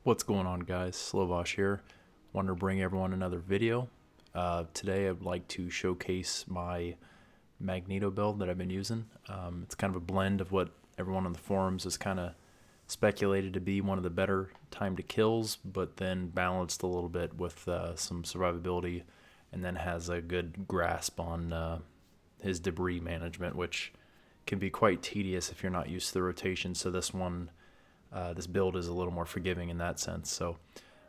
What's going on, guys? Slovosh here. Wanted to bring everyone another video. Today I'd like to showcase my Magneto build that I've been using. It's kind of a blend of what everyone on the forums has kind of speculated to be one of the better time to kills, but then balanced a little bit with some survivability, and then has a good grasp on his debris management, which can be quite tedious if you're not used to the rotation. So this build is a little more forgiving in that sense. So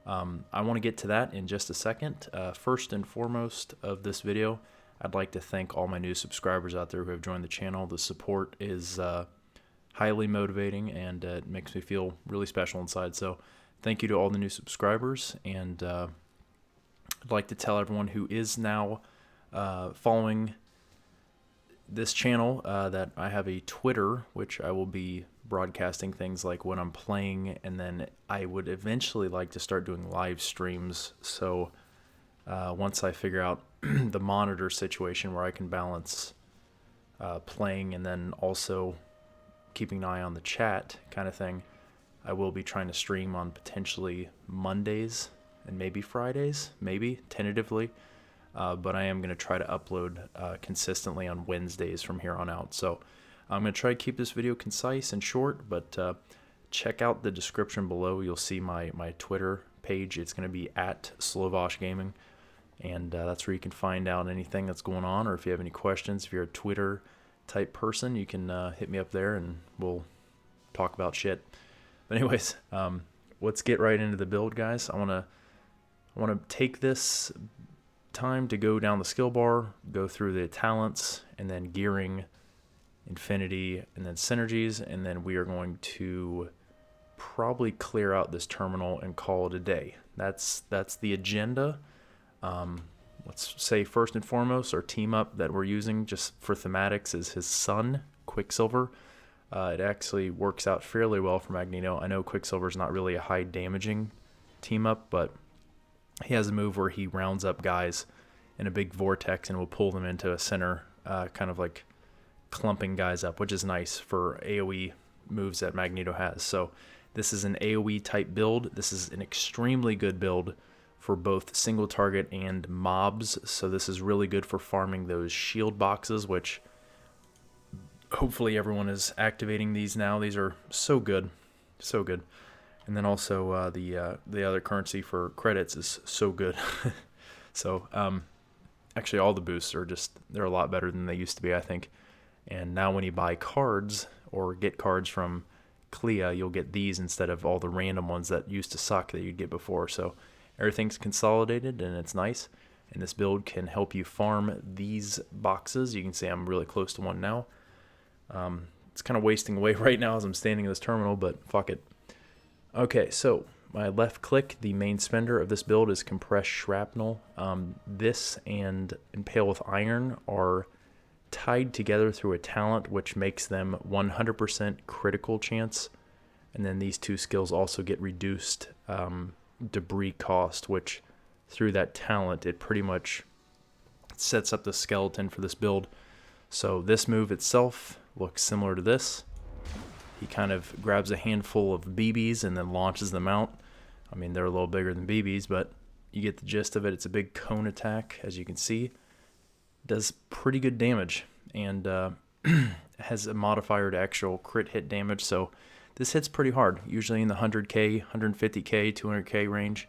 I want to get to that in just a second. First and foremost of this video, I'd like to thank all my new subscribers out there who have joined the channel. The support is highly motivating, and it makes me feel really special inside. So thank you to all the new subscribers, and I'd like to tell everyone who is now following this channel that I have a Twitter, which I will be broadcasting things like when I'm playing, and then I would eventually like to start doing live streams. So once I figure out the monitor situation where I can balance playing and then also keeping an eye on the chat kind of thing, I will be trying to stream on potentially Mondays and maybe Fridays, maybe tentatively. But I am going to try to upload consistently on Wednesdays from here on out. So I'm going to try to keep this video concise and short, but check out the description below. You'll see my Twitter page. It's going to be at Slovosh Gaming, and that's where you can find out anything that's going on, or if you have any questions. If you're a Twitter type person, you can hit me up there and we'll talk about shit. But anyways, let's get right into the build, guys. I want to take this time to go down the skill bar, go through the talents, and then gearing, infinity, and then synergies, and then we are going to probably clear out this terminal and call it a day. That's the agenda. Let's say first and foremost, our team up that we're using just for thematics is his son, Quicksilver. It actually works out fairly well for Magneto. I know Quicksilver's not really a high damaging team up, but he has a move where he rounds up guys in a big vortex and will pull them into a center, kind of like clumping guys up, which is nice for AoE moves that Magneto has. So this is an AoE type build. This is an extremely good build for both single target and mobs. So this is really good for farming those shield boxes, which hopefully everyone is activating these now. These are so good, so good. And then also the other currency for credits is so good. So actually all the boosts are they're a lot better than they used to be, I think. And now when you buy cards or get cards from Clea, you'll get these instead of all the random ones that used to suck that you'd get before. So everything's consolidated and it's nice. And this build can help you farm these boxes. You can see I'm really close to one now. It's kind of wasting away right now as I'm standing in this terminal, but fuck it. Okay, so my left click, the main spender of this build is Compressed Shrapnel. This and Impale with Iron are tied together through a talent, which makes them 100% critical chance. And then these two skills also get reduced debris cost, which through that talent, it pretty much sets up the skeleton for this build. So this move itself looks similar to this. He kind of grabs a handful of BBs and then launches them out. I mean, they're a little bigger than BBs, but you get the gist of it. It's a big cone attack, as you can see. Does pretty good damage, and has a modifier to actual crit hit damage. So this hits pretty hard, usually in the 100k, 150k, 200k range.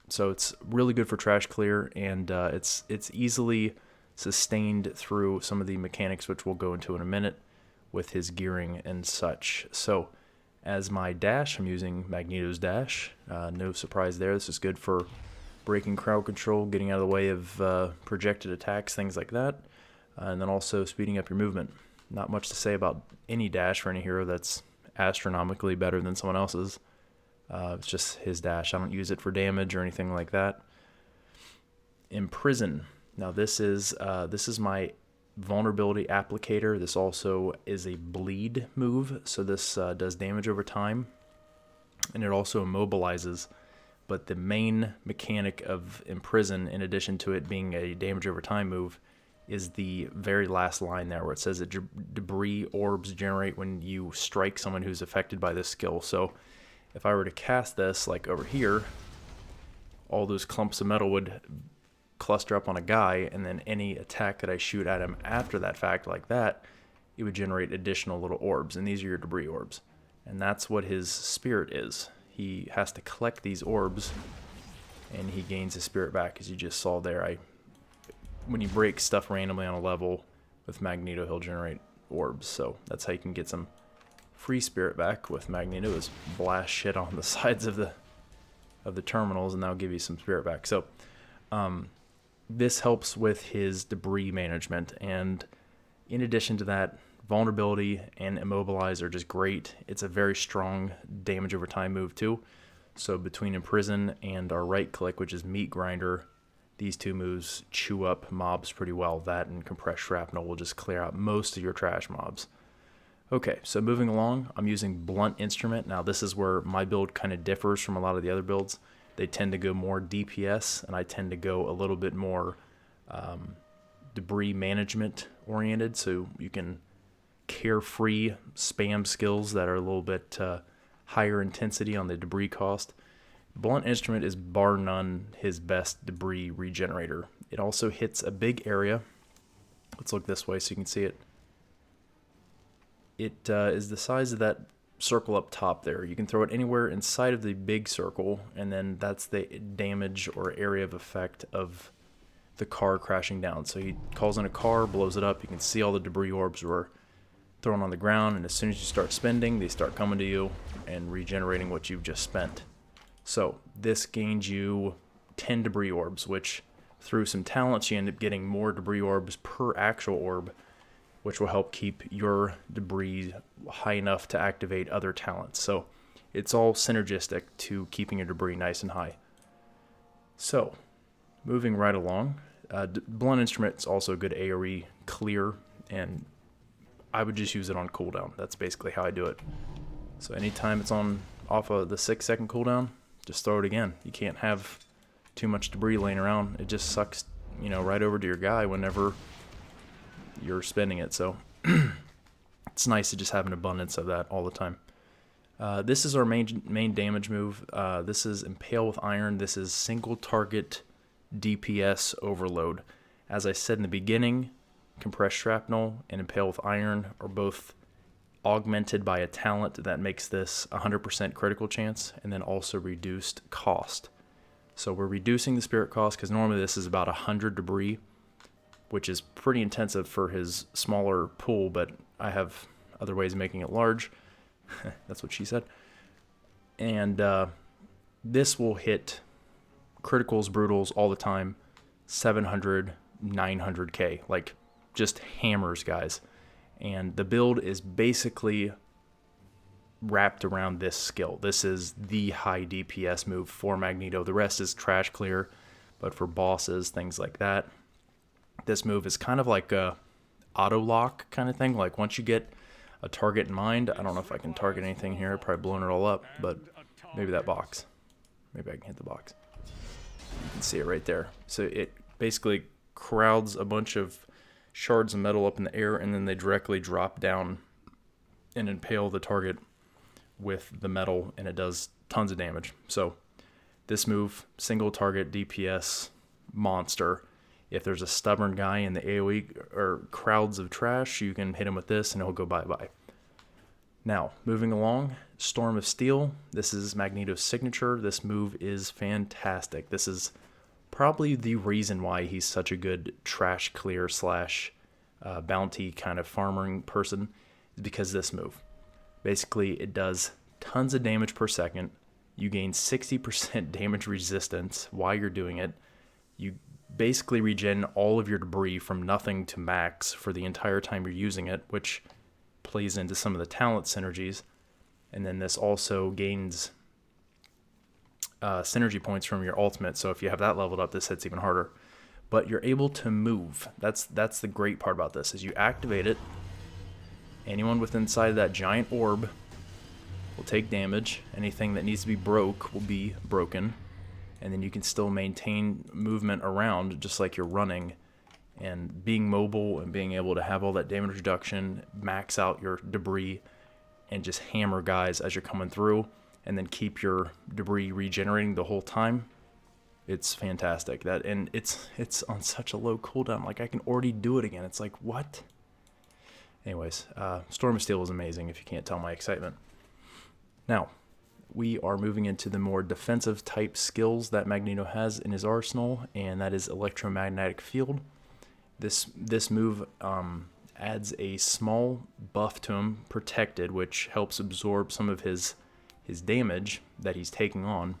So it's really good for trash clear, and it's easily sustained through some of the mechanics, which we'll go into in a minute, with his gearing and such. So as my dash, I'm using Magneto's dash. No surprise there. This is good for breaking crowd control, getting out of the way of projected attacks, things like that. And then also speeding up your movement. Not much to say about any dash for any hero that's astronomically better than someone else's. It's just his dash. I don't use it for damage or anything like that. Imprison. Now this is my vulnerability applicator. This also is a bleed move, so this does damage over time, and it also immobilizes. But the main mechanic of Imprison, in addition to it being a damage over time move, is the very last line there where it says that debris orbs generate when you strike someone who's affected by this skill. So if I were to cast this like over here, all those clumps of metal would cluster up on a guy, and then any attack that I shoot at him after that fact like that, it would generate additional little orbs, and these are your debris orbs. And that's what his spirit is. He has to collect these orbs, and he gains his spirit back, as you just saw there. When you break stuff randomly on a level with Magneto, he'll generate orbs, so that's how you can get some free spirit back with Magneto, is blast shit on the sides of the terminals, and that'll give you some spirit back. So this helps with his debris management, and in addition to that, vulnerability and immobilize are just great. It's a very strong damage over time move too. So between imprison and our right click, which is meat grinder, these two moves chew up mobs pretty well. That and compressed shrapnel will just clear out most of your trash mobs. Okay, so moving along, I'm using blunt instrument. Now this is where my build kind of differs from a lot of the other builds. They tend to go more DPS, and I tend to go a little bit more debris management oriented, so you can carefree spam skills that are a little bit higher intensity on the debris cost. Blunt instrument is bar none his best debris regenerator. It also hits a big area. Let's look this way so you can see it. It is the size of that circle up top there. You can throw it anywhere inside of the big circle, and then that's the damage or area of effect of the car crashing down. So he calls in a car, blows it up. You can see all the debris orbs were thrown on the ground, and as soon as you start spending, they start coming to you and regenerating what you've just spent. So this gains you 10 debris orbs, which through some talents you end up getting more debris orbs per actual orb, which will help keep your debris high enough to activate other talents. So it's all synergistic to keeping your debris nice and high. So moving right along, blunt instrument is also a good AoE clear, and I would just use it on cooldown. That's basically how I do it. So anytime it's on off of the 6-second cooldown, just throw it again. You can't have too much debris laying around. It just sucks, right over to your guy whenever you're spending it. So it's nice to just have an abundance of that all the time. This is our main damage move. This is Impale with Iron. This is single target DPS overload. As I said in the beginning, Compressed Shrapnel and Impale with Iron are both augmented by a talent that makes this 100% critical chance, and then also reduced cost. So we're reducing the spirit cost, because normally this is about 100 debris, which is pretty intensive for his smaller pool, but I have other ways of making it large. That's what she said. And this will hit criticals, brutals all the time, 700, 900k, like just hammers guys. And the build is basically wrapped around this skill. This is the high DPS move for Magneto. The rest is trash clear, but for bosses, things like that, this move is kind of like a auto lock kind of thing. Like once you get a target in mind, I don't know if I can target anything here, I've probably blown it all up, but maybe that box. Maybe I can hit the box. You can see it right there. So it basically crowds a bunch of shards of metal up in the air, and then they directly drop down and impale the target with the metal, and it does tons of damage. So this move, single target DPS monster. If there's a stubborn guy in the AoE or crowds of trash, you can hit him with this and he'll go bye-bye. Now, moving along, Storm of Steel. This is Magneto's signature. This move is fantastic. This is probably the reason why he's such a good trash clear slash bounty kind of farming person, is because this move. Basically, it does tons of damage per second. You gain 60% damage resistance while you're doing it. You basically regen all of your debris from nothing to max for the entire time you're using it, which plays into some of the talent synergies. And then this also gains synergy points from your ultimate, so if you have that leveled up, this hits even harder. But you're able to move. That's the great part about this, is you activate it, anyone within inside of that giant orb will take damage. Anything that needs to be broke will be broken, and then you can still maintain movement around just like you're running. And being mobile and being able to have all that damage reduction, max out your debris, and just hammer guys as you're coming through, and then keep your debris regenerating the whole time. It's fantastic. And it's on such a low cooldown. Like, I can already do it again. It's like, what? Anyways, Storm of Steel is amazing, if you can't tell my excitement. Now, we are moving into the more defensive type skills that Magneto has in his arsenal, and that is Electromagnetic Field. This move adds a small buff to him, Protected, which helps absorb some of his damage that he's taking on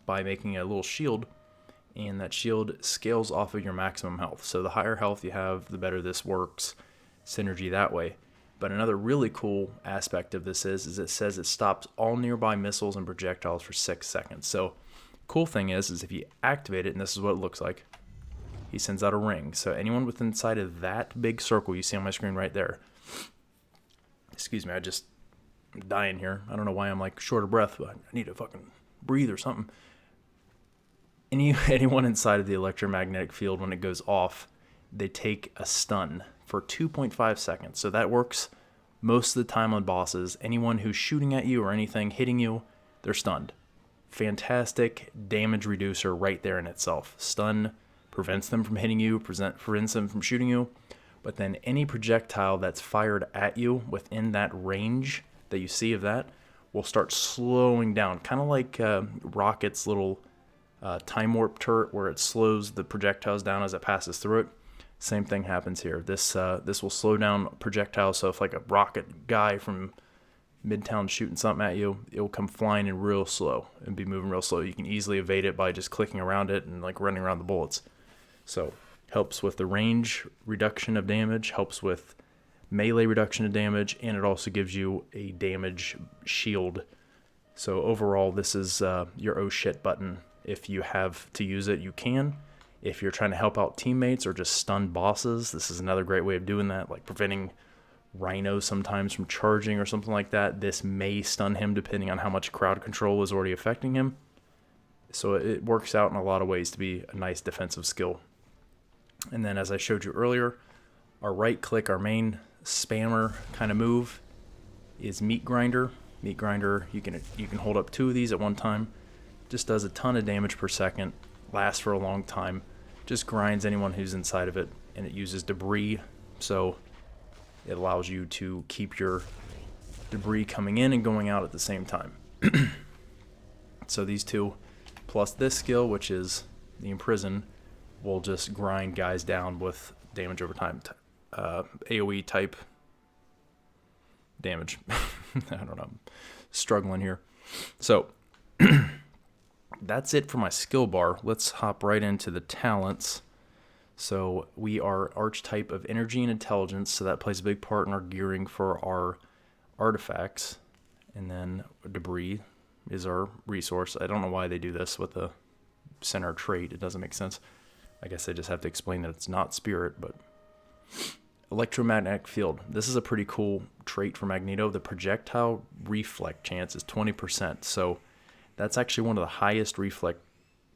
by making a little shield, and that shield scales off of your maximum health. So the higher health you have, the better this works. Synergy that way. But another really cool aspect of this is it says it stops all nearby missiles and projectiles for 6 seconds. So cool thing is if you activate it, and this is what it looks like, he sends out a ring. So anyone within inside of that big circle you see on my screen right there, excuse me, I'm dying here. I don't know why I'm like short of breath, but I need to fucking breathe or something. Anyone inside of the electromagnetic field, when it goes off, they take a stun for 2.5 seconds. So that works most of the time on bosses. Anyone who's shooting at you or anything hitting you, they're stunned. Fantastic damage reducer right there in itself. Stun prevents them from hitting you, prevents them from shooting you, but then any projectile that's fired at you within that range that you see of that will start slowing down, kind of like Rocket's little time warp turret, where it slows the projectiles down as it passes through it. Same thing happens here. This will slow down projectiles, so if like a rocket guy from Midtown shooting something at you, it will come flying in real slow and be moving real slow. You can easily evade it by just clicking around it and like running around the bullets. So helps with the range reduction of damage, helps with melee reduction of damage, and it also gives you a damage shield. So overall, this is your oh shit button. If you have to use it, you can. If you're trying to help out teammates or just stun bosses, this is another great way of doing that, like preventing Rhino sometimes from charging or something like that. This may stun him depending on how much crowd control is already affecting him. So it works out in a lot of ways to be a nice defensive skill. And then, as I showed you earlier, our right click, our main spammer kind of move, is Meat Grinder. Meat Grinder, you can hold up 2 of these at one time. Just does a ton of damage per second, lasts for a long time, just grinds anyone who's inside of it, and it uses debris, so it allows you to keep your debris coming in and going out at the same time. So these two, plus this skill, which is the Imprison, will just grind guys down with damage over time, AoE type damage. I don't know, I'm struggling here. So that's it for my skill bar. Let's hop right into the talents. So we are archetype of energy and intelligence, so that plays a big part in our gearing for our artifacts. And then debris is our resource. I don't know why they do this with the center trait. It doesn't make sense. I guess I just have to explain that it's not spirit, but electromagnetic field. This is a pretty cool trait for Magneto. The projectile reflect chance is 20%. So that's actually one of the highest reflect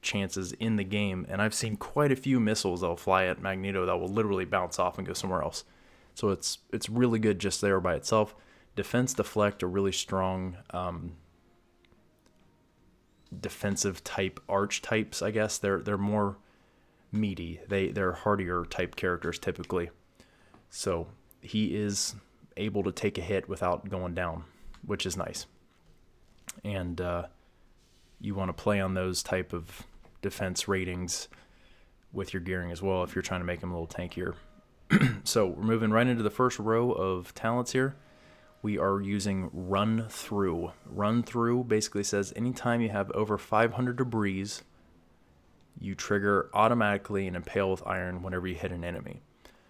chances in the game, and I've seen quite a few missiles that'll fly at Magneto that will literally bounce off and go somewhere else. So it's really good just there by itself. Defense, deflect are really strong defensive type archetypes, I guess. They're more meaty. They're hardier type characters typically. So he is able to take a hit without going down, which is nice. And you want to play on those type of defense ratings with your gearing as well if you're trying to make them a little tankier. So we're moving right into the first row of talents here. We are using Run Through. Run Through basically says anytime you have over 500 debris, you trigger automatically an Impale with Iron whenever you hit an enemy.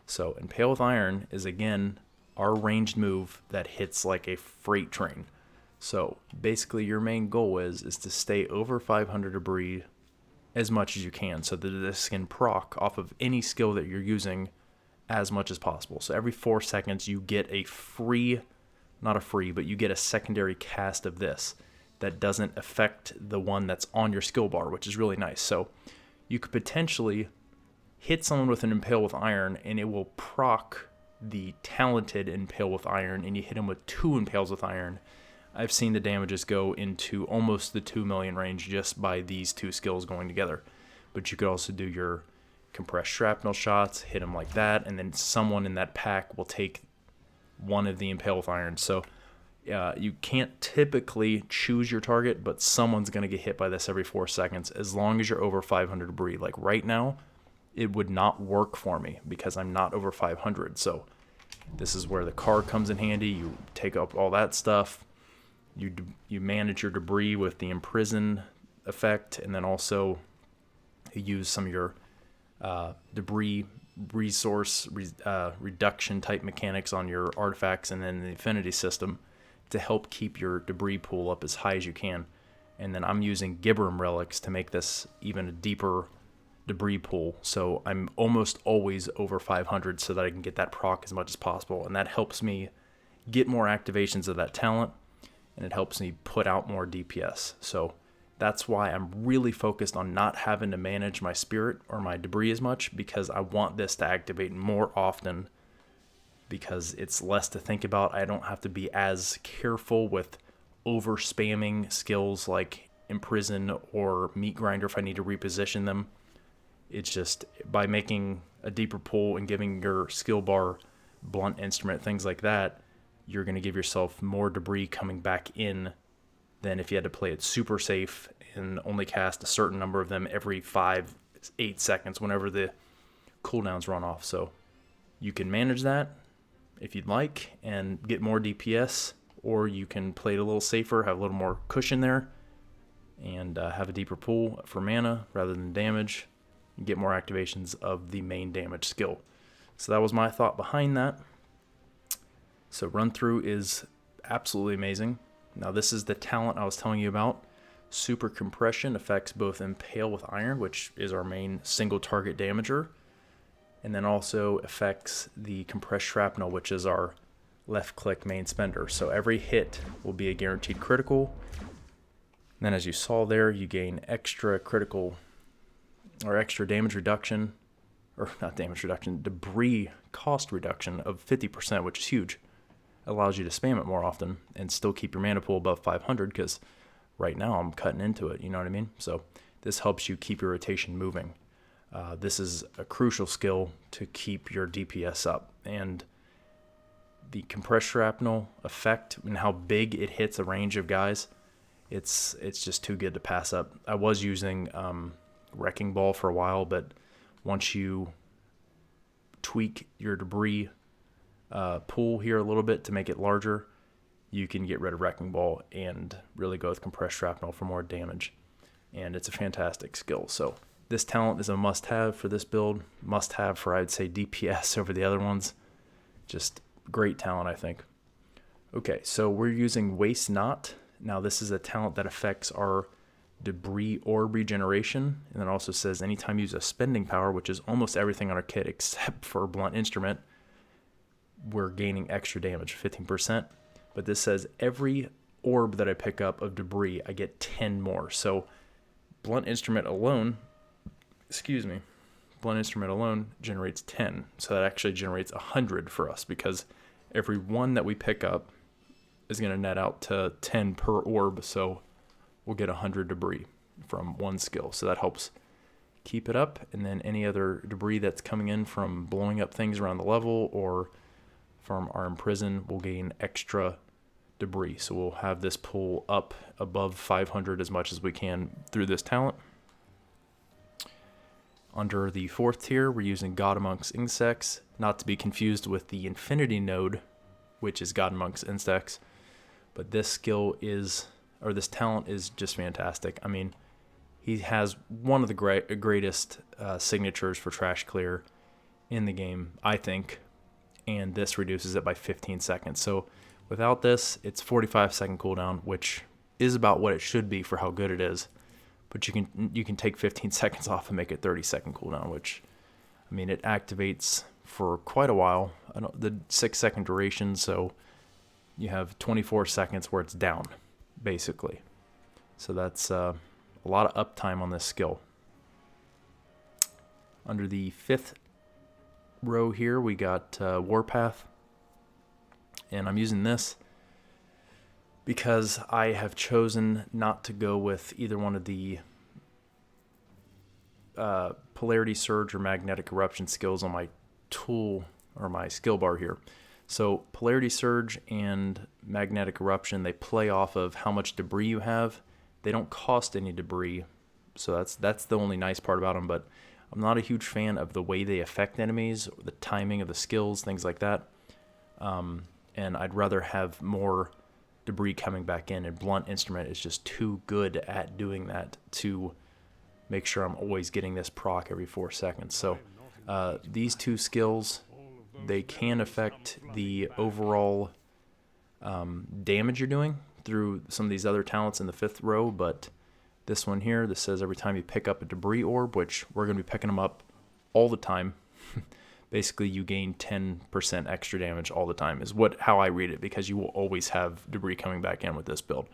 So Impale with Iron is, again, our ranged move that hits like a freight train. So basically your main goal is to stay over 500 debris as much as you can, so that this can proc off of any skill that you're using as much as possible. So every 4 seconds you get you get a secondary cast of this that doesn't affect the one that's on your skill bar, which is really nice. So you could potentially hit someone with an Impale with Iron and it will proc the talented Impale with Iron, and you hit him with 2 Impales with Iron. I've seen the damages go into almost the 2 million range just by these two skills going together. But you could also do your compressed shrapnel shots, hit them like that, and then someone in that pack will take one of the impale with iron. So you can't typically choose your target, but someone's going to get hit by this every 4 seconds as long as you're over 500 debris. Like right now, it would not work for me because I'm not over 500. So this is where the car comes in handy. You take up all that stuff. You manage your debris with the imprison effect, and then also you use some of your debris resource reduction type mechanics on your artifacts and then the affinity system to help keep your debris pool up as high as you can. And then I'm using Gibberum relics to make this even a deeper debris pool. So I'm almost always over 500 so that I can get that proc as much as possible. And that helps me get more activations of that talent, and it helps me put out more DPS. So that's why I'm really focused on not having to manage my spirit or my debris as much, because I want this to activate more often because it's less to think about. I don't have to be as careful with over spamming skills like imprison or meat grinder if I need to reposition them. It's just by making a deeper pool and giving your skill bar blunt instrument, things like that, you're going to give yourself more debris coming back in than if you had to play it super safe and only cast a certain number of them every 5-8 seconds whenever the cooldowns run off. So you can manage that if you'd like and get more DPS, or you can play it a little safer, have a little more cushion there, and have a deeper pool for mana rather than damage, and get more activations of the main damage skill. So that was my thought behind that. So run through is absolutely amazing. Now this is the talent I was telling you about. Super compression affects both impale with iron, which is our main single target damager, and then also affects the compressed shrapnel, which is our left click main spender. So every hit will be a guaranteed critical. And then as you saw there, you gain extra critical or extra damage reduction, or not damage reduction, debris cost reduction of 50%, which is huge. Allows you to spam it more often and still keep your mana pool above 500, because right now I'm cutting into it, you know what I mean? So this helps you keep your rotation moving. This is a crucial skill to keep your DPS up. And the compressed shrapnel effect and how big it hits a range of guys, it's just too good to pass up. I was using Wrecking Ball for a while, but once you tweak your debris pool here a little bit to make it larger, you can get rid of Wrecking Ball and really go with compressed shrapnel for more damage. And it's a fantastic skill. So this talent is a must-have for this build, must-have for, I'd say, DPS over the other ones. Just great talent, I think. Okay, so we're using Waste Not. Now this is a talent that affects our debris orb regeneration, and it also says anytime you use a spending power, which is almost everything on our kit except for blunt instrument, we're gaining extra damage, 15%. But this says every orb that I pick up of debris, I get 10 more. So blunt instrument alone generates 10. So that actually generates 100 for us, because every one that we pick up is going to net out to 10 per orb. So we'll get 100 debris from one skill. So that helps keep it up. And then any other debris that's coming in from blowing up things around the level or from our imprison will gain extra debris. So we'll have this pool up above 500 as much as we can through this talent. Under the fourth tier, we're using God Amongst Insects, not to be confused with the Infinity node, which is God Amongst Insects. But this skill is, or this talent is just fantastic. I mean, he has one of the greatest signatures for trash clear in the game, I think. And this reduces it by 15 seconds. So without this, it's 45-second cooldown, which is about what it should be for how good it is. But you can take 15 seconds off and make it 30-second cooldown, which, I mean, it activates for quite a while. The 6-second duration, so you have 24 seconds where it's down, basically. So that's a lot of uptime on this skill. Under the fifth row here, we got Warpath, and I'm using this because I have chosen not to go with either one of the polarity surge or magnetic eruption skills on my tool or my skill bar here. So polarity surge and magnetic eruption, they play off of how much debris you have. They don't cost any debris, so that's the only nice part about them. But I'm not a huge fan of the way they affect enemies, the timing of the skills, things like that. And I'd rather have more debris coming back in, and blunt instrument is just too good at doing that to make sure I'm always getting this proc every 4 seconds. So these two skills, they can affect the overall damage you're doing through some of these other talents in the 5th row, but this one here, this says every time you pick up a debris orb, which we're going to be picking them up all the time. Basically, you gain 10% extra damage all the time is how I read it, because you will always have debris coming back in with this build.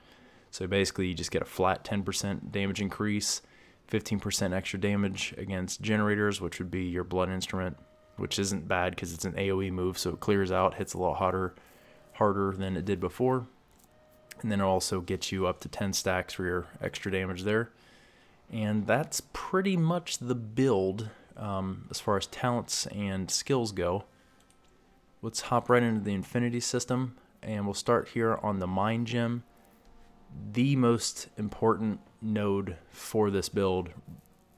So basically, you just get a flat 10% damage increase, 15% extra damage against generators, which would be your blood instrument, which isn't bad because it's an AoE move, so it clears out, hits a lot harder than it did before. And then it also gets you up to 10 stacks for your extra damage there. And that's pretty much the build as far as talents and skills go. Let's hop right into the Infinity system, and we'll start here on the Mind Gem. The most important node for this build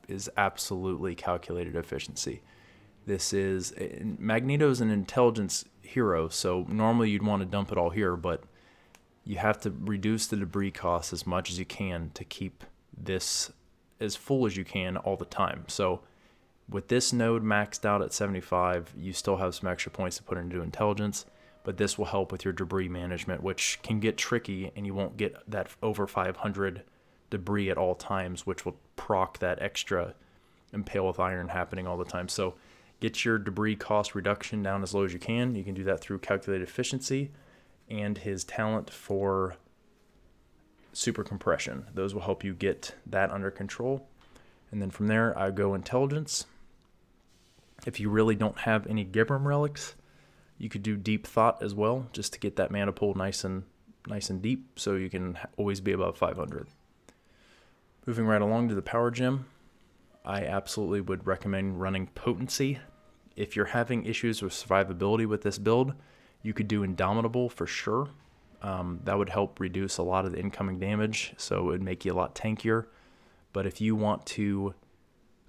is absolutely calculated efficiency. Magneto's an intelligence hero, so normally you'd want to dump it all here, but you have to reduce the debris cost as much as you can to keep this as full as you can all the time. So with this node maxed out at 75, you still have some extra points to put into intelligence, but this will help with your debris management, which can get tricky, and you won't get that over 500 debris at all times, which will proc that extra impale with iron happening all the time. So get your debris cost reduction down as low as you can. You can do that through calculated efficiency and his talent for super compression. Those will help you get that under control. And then from there, I go intelligence. If you really don't have any Gibram relics, you could do deep thought as well, just to get that mana pool nice and deep, so you can always be above 500. Moving right along to the power gem, I absolutely would recommend running potency. If you're having issues with survivability with this build, you could do Indomitable for sure. That would help reduce a lot of the incoming damage, so it would make you a lot tankier. But if you want to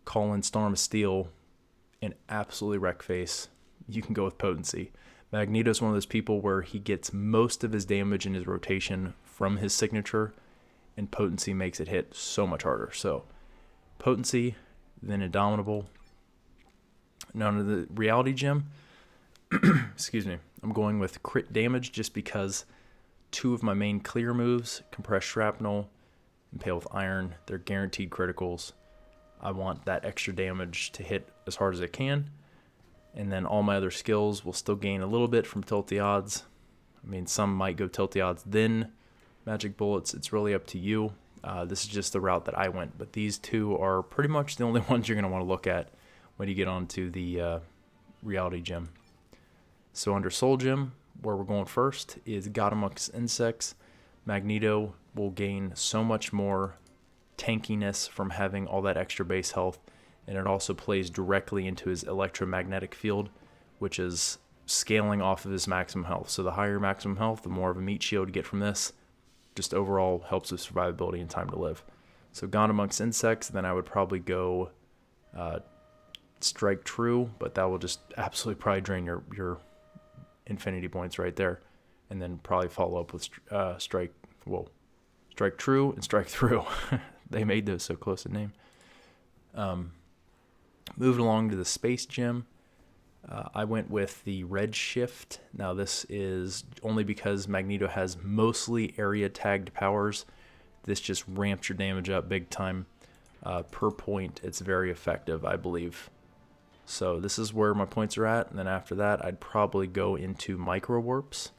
call in Storm of Steel and absolutely wreck face, you can go with potency. Magneto's one of those people where he gets most of his damage in his rotation from his signature, and potency makes it hit so much harder. So potency, then Indomitable. Now to the reality gem, excuse me, I'm going with crit damage just because two of my main clear moves, compress shrapnel, impale with iron, they're guaranteed criticals. I want that extra damage to hit as hard as it can. And then all my other skills will still gain a little bit from tilt the odds. I mean, some might go tilt the odds, then magic bullets. It's really up to you. This is just the route that I went, but these two are pretty much the only ones you're going to want to look at when you get onto the reality gem. So under soul gem, where we're going first is God Amongst Insects. Magneto will gain so much more tankiness from having all that extra base health, and it also plays directly into his electromagnetic field, which is scaling off of his maximum health. So the higher maximum health, the more of a meat shield you get from this. Just overall helps with survivability and time to live. So God Amongst Insects, then I would probably go Strike True, but that will just absolutely probably drain your infinity points right there. And then probably follow up with Strike True and Strike Through. They made those so close in name. Moving along to the Space Gem, I went with the Red Shift. Now this is only because Magneto has mostly area tagged powers. This just ramps your damage up big time. Per point, it's very effective, I believe. So this is where my points are at, and then after that, I'd probably go into Micro Warps.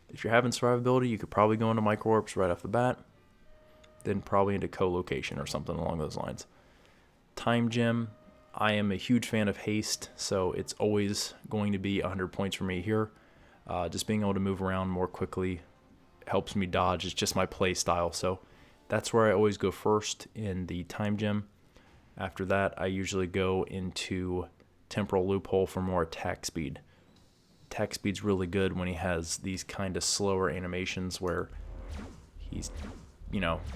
If you're having survivability, you could probably go into Micro Warps right off the bat, then probably into Co-Location or something along those lines. Time Gem, I am a huge fan of haste, so it's always going to be 100 points for me here. Just being able to move around more quickly helps me dodge. It's just my play style. So that's where I always go first in the time gem. After that, I usually go into Temporal Loophole for more attack speed. Attack speed's really good when he has these kind of slower animations where he's,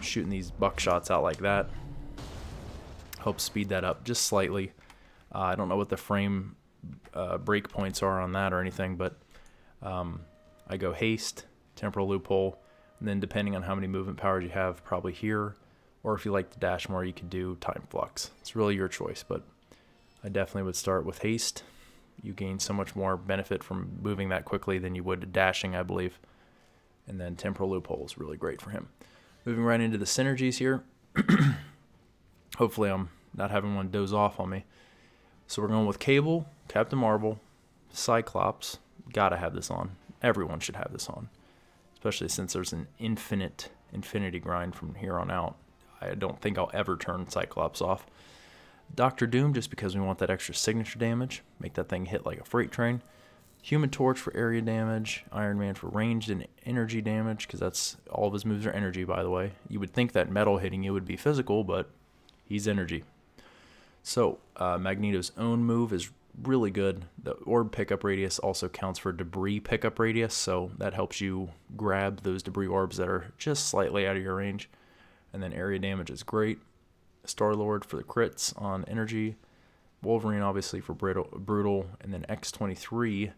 shooting these buckshots out like that. Helps speed that up just slightly. I don't know what the frame break points are on that or anything, but I go haste, Temporal Loophole, and then depending on how many movement powers you have, probably here, or if you like to dash more, you could do Time Flux. It's really your choice, but I definitely would start with haste. You gain so much more benefit from moving that quickly than you would dashing, I believe. And then Temporal Loophole is really great for him. Moving right into the synergies here. Hopefully I'm not having one doze off on me. So we're going with Cable, Captain Marvel, Cyclops. Gotta have this on. Everyone should have this on. Especially since there's an infinity grind from here on out. I don't think I'll ever turn Cyclops off. Doctor Doom, just because we want that extra signature damage. Make that thing hit like a freight train. Human Torch for area damage. Iron Man for ranged and energy damage, because that's all of his moves are energy, by the way. You would think that metal hitting you would be physical, but he's energy. So Magneto's own move is really good. The orb pickup radius also counts for debris pickup radius, so that helps you grab those debris orbs that are just slightly out of your range. And then area damage is great. Star-Lord for the crits on energy. Wolverine obviously for brutal. And then X-23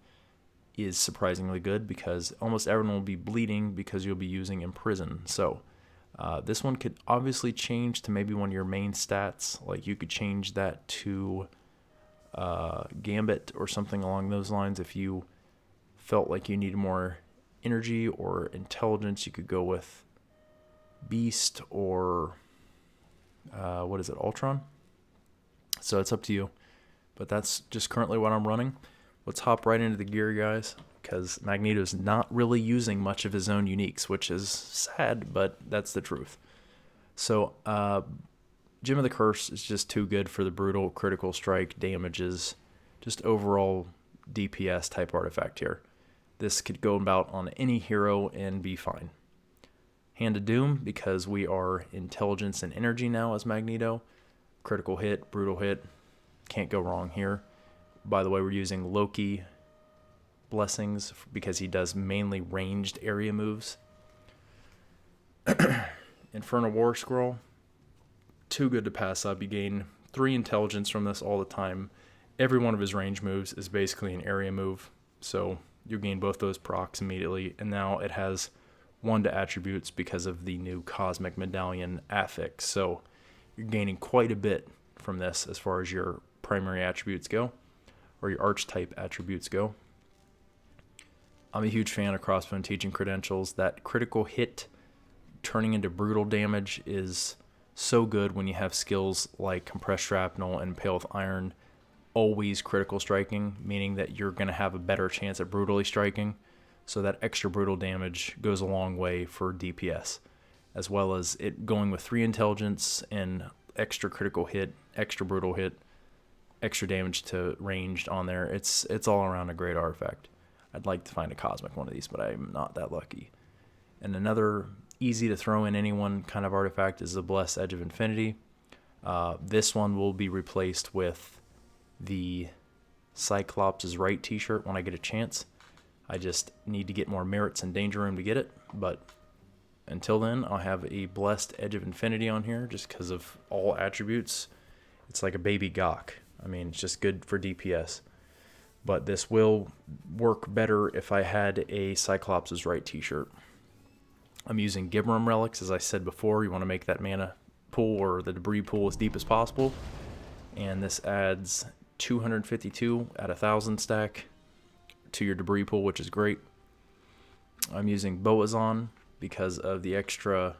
is surprisingly good because almost everyone will be bleeding because you'll be using Imprison. So this one could obviously change to maybe one of your main stats. Like you could change that to Gambit or something along those lines. If you felt like you needed more energy or intelligence, you could go with Beast or Ultron. So it's up to you. But that's just currently what I'm running. Let's hop right into the gear, guys, because Magneto's not really using much of his own uniques, which is sad, but that's the truth. So Gem of the Curse is just too good for the brutal critical strike damages, just overall DPS type artifact here. This could go about on any hero and be fine. Hand of Doom, because we are intelligence and energy now as Magneto. Critical hit, brutal hit, can't go wrong here. By the way, we're using Loki blessings because he does mainly ranged area moves. Infernal War Scroll, too good to pass up. You gain 3 intelligence from this all the time. Every one of his range moves is basically an area move, so you gain both those procs immediately. And now it has 1 to attributes because of the new Cosmic Medallion affix. So you're gaining quite a bit from this as far as your primary attributes go, or your archetype attributes go. I'm a huge fan of Crossbone Teaching Credentials. That critical hit turning into brutal damage is so good when you have skills like Compressed Shrapnel and Pale with Iron always critical striking, meaning that you're going to have a better chance at brutally striking. So that extra brutal damage goes a long way for DPS, as well as it going with 3 intelligence and extra critical hit, extra brutal hit, extra damage to ranged on there. It's all around a great artifact. I'd like to find a cosmic one of these, but I'm not that lucky. And another easy to throw in anyone kind of artifact is the Blessed Edge of Infinity. This one will be replaced with the Cyclops' Right t-shirt when I get a chance. I just need to get more merits and Danger Room to get it, but until then, I'll have a Blessed Edge of Infinity on here just because of all attributes. It's like a baby Gok. I mean, it's just good for DPS. But this will work better if I had a Cyclops' Right t-shirt. I'm using Gibram relics, as I said before. You want to make that mana pool or the debris pool as deep as possible. And this adds 252 at 1,000 stack to your debris pool, which is great. I'm using Boazon because of the extra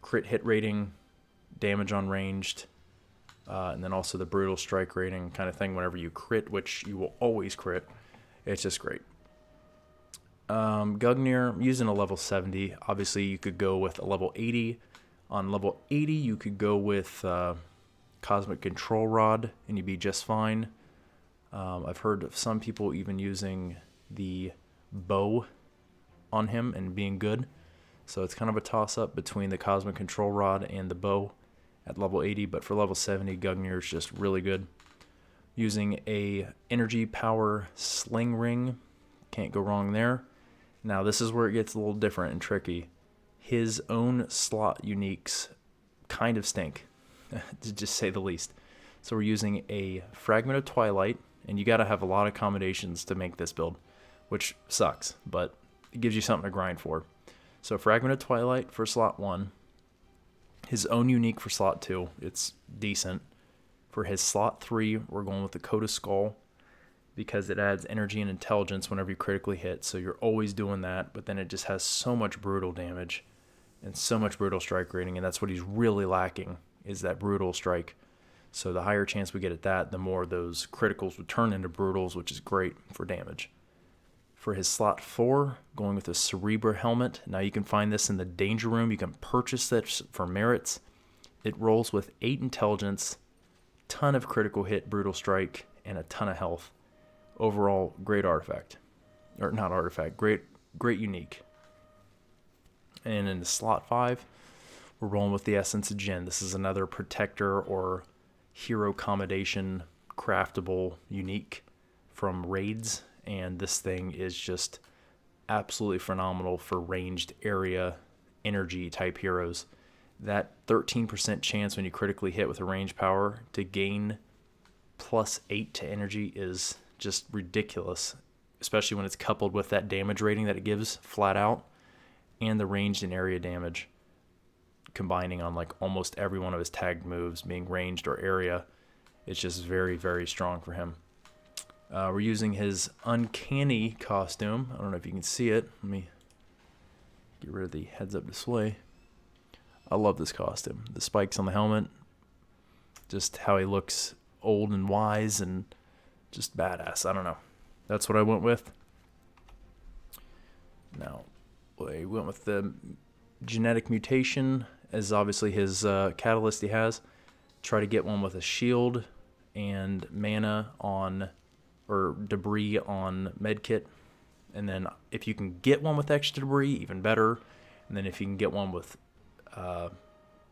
crit hit rating, damage on ranged, and then also the brutal strike rating kind of thing whenever you crit, which you will always crit. It's just great. Gugnir, I'm using a level 70. Obviously, you could go with a level 80. On level 80, you could go with Cosmic Control Rod, and you'd be just fine. I've heard of some people even using the bow on him and being good. So it's kind of a toss-up between the Cosmic Control Rod and the bow at level 80, but for level 70, Gugnir is just really good. Using a energy power sling ring, can't go wrong there. Now this is where it gets a little different and tricky. His own slot uniques kind of stink, to just say the least. So we're using a Fragment of Twilight, and you got to have a lot of accommodations to make this build, which sucks, but it gives you something to grind for. So Fragment of Twilight for slot 1. His own unique for slot 2. It's decent. For his slot 3, we're going with the Coat of Skull because it adds energy and intelligence whenever you critically hit. So you're always doing that, but then it just has so much brutal damage and so much brutal strike rating, and that's what he's really lacking, is that brutal strike. So the higher chance we get at that, the more those criticals would turn into brutals, which is great for damage. For his slot 4, going with a Cerebra helmet. Now you can find this in the Danger Room. You can purchase this for merits. It rolls with 8 intelligence, ton of critical hit, brutal strike, and a ton of health. Overall, great artifact. Or not artifact, great unique. And in the slot 5, we're rolling with the Essence of Jin. This is another protector or hero accommodation craftable unique from raids. And this thing is just absolutely phenomenal for ranged area energy type heroes. That 13% chance when you critically hit with a range power to gain +8 to energy is just ridiculous, especially when it's coupled with that damage rating that it gives flat out and the ranged and area damage combining on like almost every one of his tagged moves being ranged or area. It's just very, very strong for him. We're using his Uncanny costume. I don't know if you can see it. Let me get rid of the heads-up display. I love this costume. The spikes on the helmet, just how he looks old and wise and just badass. I don't know. That's what I went with. Now, we went with the genetic mutation as obviously his catalyst he has. Try to get one with a shield and mana on, or debris on medkit. And then if you can get one with extra debris, even better. And then if you can get one with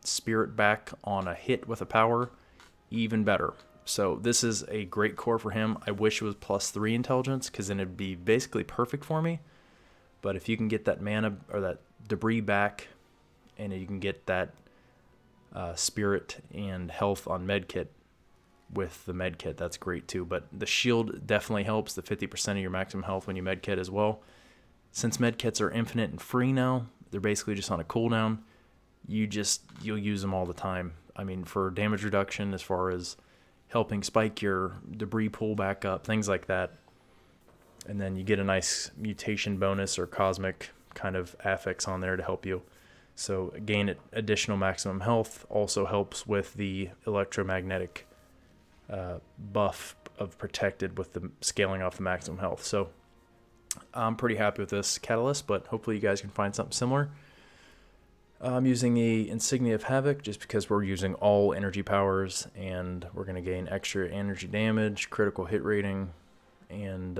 spirit back on a hit with a power, even better. So this is a great core for him. I wish it was +3 intelligence because then it'd be basically perfect for me. But if you can get that mana or that debris back, and you can get that spirit and health on medkit with the medkit, that's great too. But the shield definitely helps, the 50% of your maximum health when you medkit as well. Since medkits are infinite and free now, they're basically just on a cooldown. You'll use them all the time. I mean, for damage reduction, as far as helping spike your debris pool back up, things like that. And then you get a nice mutation bonus or cosmic kind of affix on there to help you. So gain additional maximum health. Also helps with the electromagnetic buff of protected with the scaling off the maximum health. So I'm pretty happy with this catalyst, but hopefully you guys can find something similar. I'm using the Insignia of Havoc just because we're using all energy powers and we're going to gain extra energy damage, critical hit rating, and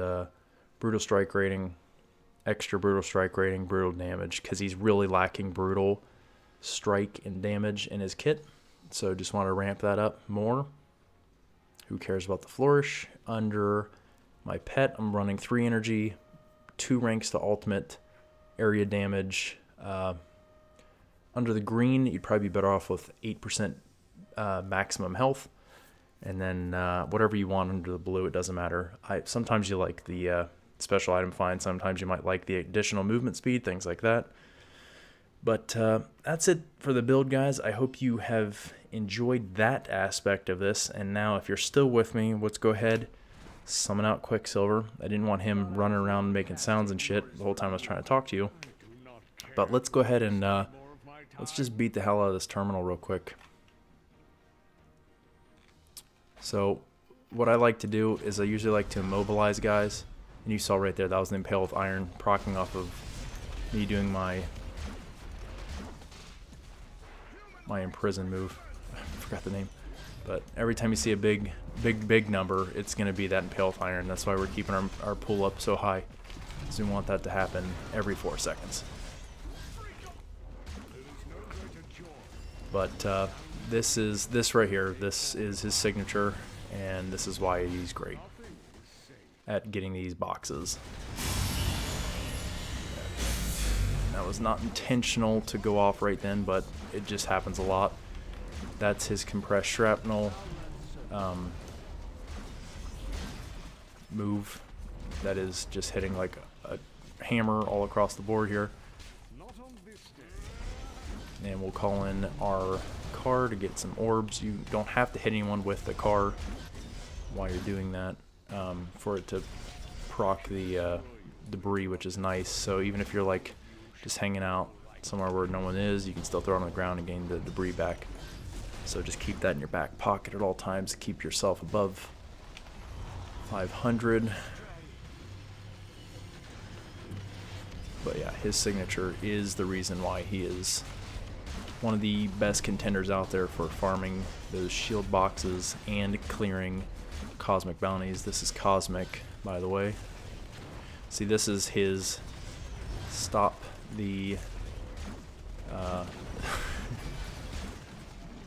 brutal strike rating, extra brutal strike rating, brutal damage, because he's really lacking brutal strike and damage in his kit. So just want to ramp that up more. Who cares about the Flourish? Under my pet, I'm running 3 energy, 2 ranks to ultimate, area damage. Under the green, you'd probably be better off with 8% maximum health. And then whatever you want under the blue, it doesn't matter. Sometimes you like the special item find. Sometimes you might like the additional movement speed, things like that. But that's it for the build, guys. I hope you have enjoyed that aspect of this. And now, if you're still with me, let's go ahead, summon out Quicksilver. I didn't want him running around making sounds and shit the whole time I was trying to talk to you. But let's go ahead and let's just beat the hell out of this terminal real quick. So what I like to do is I usually like to immobilize guys. And you saw right there, that was the Impale with Iron, proccing off of me doing my imprison move. I forgot the name. But every time you see a big number, it's going to be that Impale with Iron. That's why we're keeping our pool up so high. So we want that to happen every 4 seconds. But this right here, this is his signature, and this is why he's great at getting these boxes. That was not intentional to go off right then, but it just happens a lot. That's his compressed shrapnel move. That is just hitting like a hammer all across the board here. And we'll call in our car to get some orbs. You don't have to hit anyone with the car while you're doing that for it to proc the debris, which is nice. So even if you're like just hanging out somewhere where no one is, you can still throw it on the ground and gain the debris back. So just keep that in your back pocket at all times. Keep yourself above 500. But yeah, his signature is the reason why he is one of the best contenders out there for farming those shield boxes and clearing cosmic bounties. This is cosmic, by the way. See, this is his stop the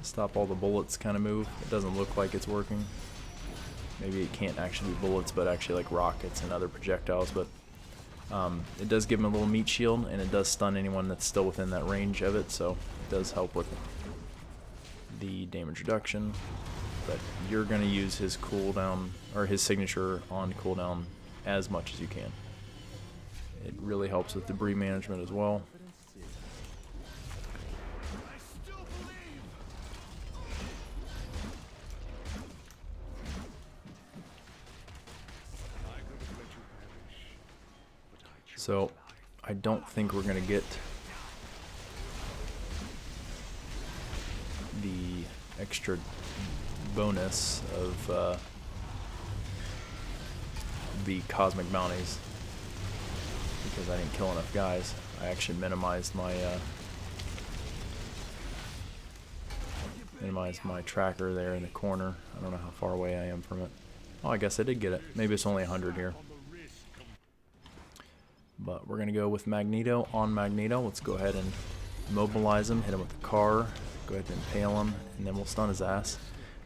stop all the bullets kind of move. It doesn't look like it's working. Maybe it can't actually be bullets, but actually like rockets and other projectiles. But it does give him a little meat shield, and it does stun anyone that's still within that range of it, so it does help with the damage reduction. But you're going to use his cooldown, or his signature on cooldown as much as you can. It really helps with debris management as well. So I don't think we're going to get the extra bonus of the cosmic bounties because I didn't kill enough guys. I actually minimized my tracker there in the corner. I don't know how far away I am from it. Oh, I guess I did get it. Maybe it's only 100 here. But we're going to go with Magneto on Magneto. Let's go ahead and mobilize him, hit him with the car, go ahead and impale him, and then we'll stun his ass.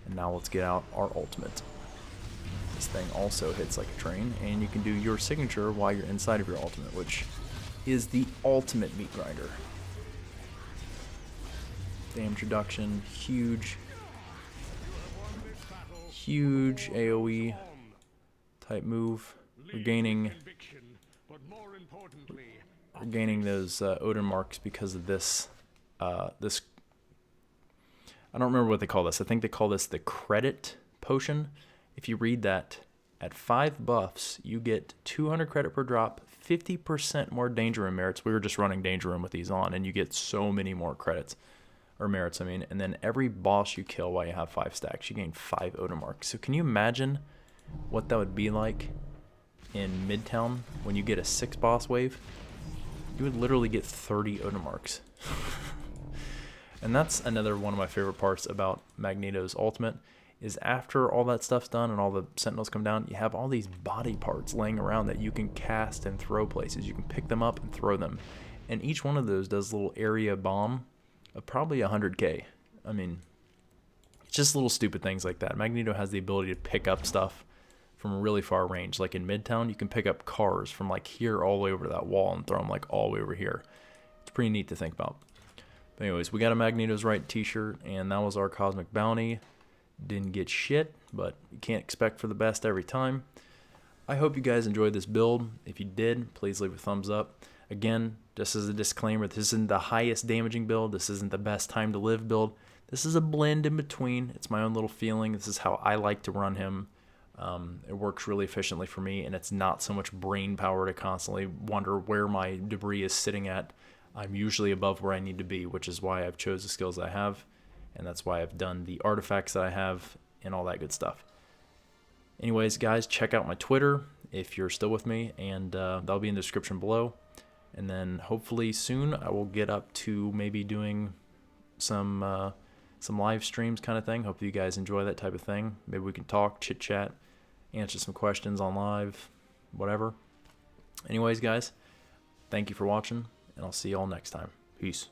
And now let's get out our ultimate. This thing also hits like a train, and you can do your signature while you're inside of your ultimate, which is the ultimate meat grinder. Damage reduction, huge AoE type move. We're gaining those Odin marks because of this. This I don't remember what they call this. I think they call this the credit potion. If you read that, at 5 buffs, you get 200 credit per drop, 50% more danger room merits. We were just running danger room with these on, and you get so many more credits, or merits, I mean. And then every boss you kill while you have 5 stacks, you gain 5 Odin marks. So can you imagine what that would be like in Midtown when you get a 6 boss wave? You would literally get 30 Odin marks. And that's another one of my favorite parts about Magneto's ultimate, is after all that stuff's done and all the sentinels come down, you have all these body parts laying around that you can cast and throw places. You can pick them up and throw them. And each one of those does a little area bomb of probably 100k. I mean, it's just little stupid things like that. Magneto has the ability to pick up stuff from a really far range. Like in Midtown, you can pick up cars from like here all the way over to that wall and throw them like all the way over here. It's pretty neat to think about. But anyways, we got a Magneto's Right t-shirt, and that was our Cosmic Bounty. Didn't get shit, but you can't expect for the best every time. I hope you guys enjoyed this build. If you did, please leave a thumbs up. Again, just as a disclaimer, this isn't the highest damaging build. This isn't the best time to live build. This is a blend in between. It's my own little feeling. This is how I like to run him. It works really efficiently for me, and it's not so much brain power to constantly wonder where my debris is sitting at. I'm usually above where I need to be, which is why I've chose the skills I have, and that's why I've done the artifacts that I have and all that good stuff. Anyways, guys, check out my Twitter if you're still with me, and that'll be in the description below. And then hopefully soon I will get up to maybe doing some live streams kind of thing. Hope you guys enjoy that type of thing. Maybe we can talk, chit chat, answer some questions on live, whatever. Anyways, guys, thank you for watching, and I'll see y'all next time. Peace.